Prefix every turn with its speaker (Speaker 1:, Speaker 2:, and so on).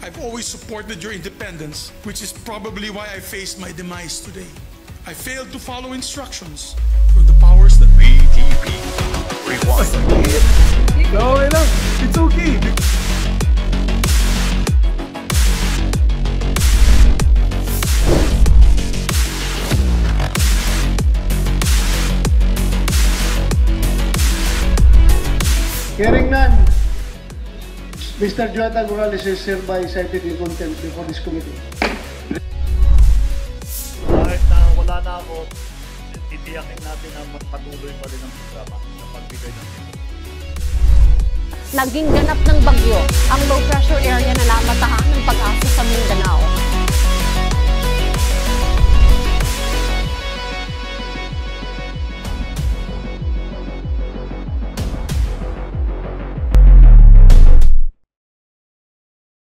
Speaker 1: I've always supported your independence, which is probably why I faced my demise today. I failed to follow instructions from the powers that be.
Speaker 2: BTP Rewind.
Speaker 3: No, it's okay.
Speaker 4: Hearing none, Mr. Jonathan Morales is hereby cited in contempt before this committee.
Speaker 2: Kahit na wala na ako, titiyakin natin na patuloy pa rin ang programa sa pagbigay ng
Speaker 5: naging ganap ng bagyo ang low pressure area na lamang